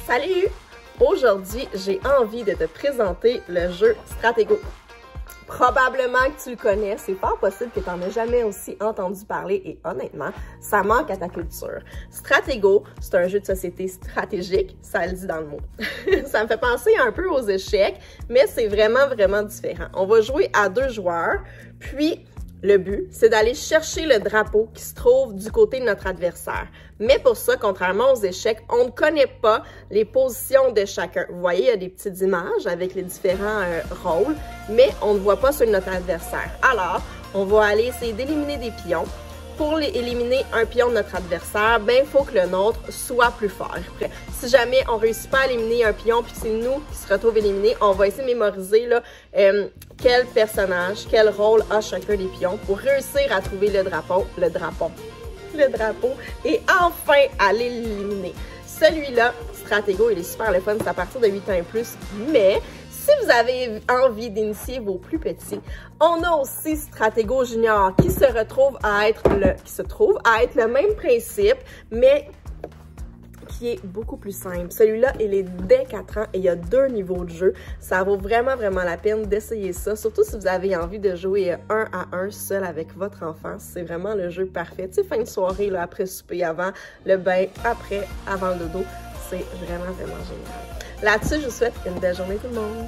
Salut! Aujourd'hui, j'ai envie de te présenter le jeu Stratego. Probablement que tu le connais, c'est fort possible que tu n'en aies jamais aussi entendu parler et honnêtement, ça manque à ta culture. Stratego, c'est un jeu de société stratégique, ça le dit dans le mot. Ça me fait penser un peu aux échecs, mais c'est vraiment différent. On va jouer à 2 joueurs, puis le but, c'est d'aller chercher le drapeau qui se trouve du côté de notre adversaire. Mais pour ça, contrairement aux échecs, on ne connaît pas les positions de chacun. Vous voyez, il y a des petites images avec les différents rôles, mais on ne voit pas ceux de notre adversaire. Alors, on va aller essayer d'éliminer des pions. Pour éliminer un pion de notre adversaire, ben il faut que le nôtre soit plus fort. Si jamais on ne réussit pas à éliminer un pion puis c'est nous qui se retrouve éliminé, on va essayer de mémoriser là, quel personnage, quel rôle a chacun des pions pour réussir à trouver le drapeau et enfin aller l'éliminer. Celui-là, Stratego, il est super le fun, c'est à partir de 8 ans et plus, mais si vous avez envie d'initier vos plus petits, on a aussi Stratego Junior qui se trouve à être le même principe, mais qui est beaucoup plus simple. Celui-là, il est dès 4 ans et il y a 2 niveaux de jeu. Ça vaut vraiment la peine d'essayer ça, surtout si vous avez envie de jouer 1 à 1 seul avec votre enfant. C'est vraiment le jeu parfait. Tu sais, fin de soirée, là, après souper, avant le bain, avant le dodo. C'est vraiment génial. Là-dessus, je vous souhaite une belle journée tout le monde.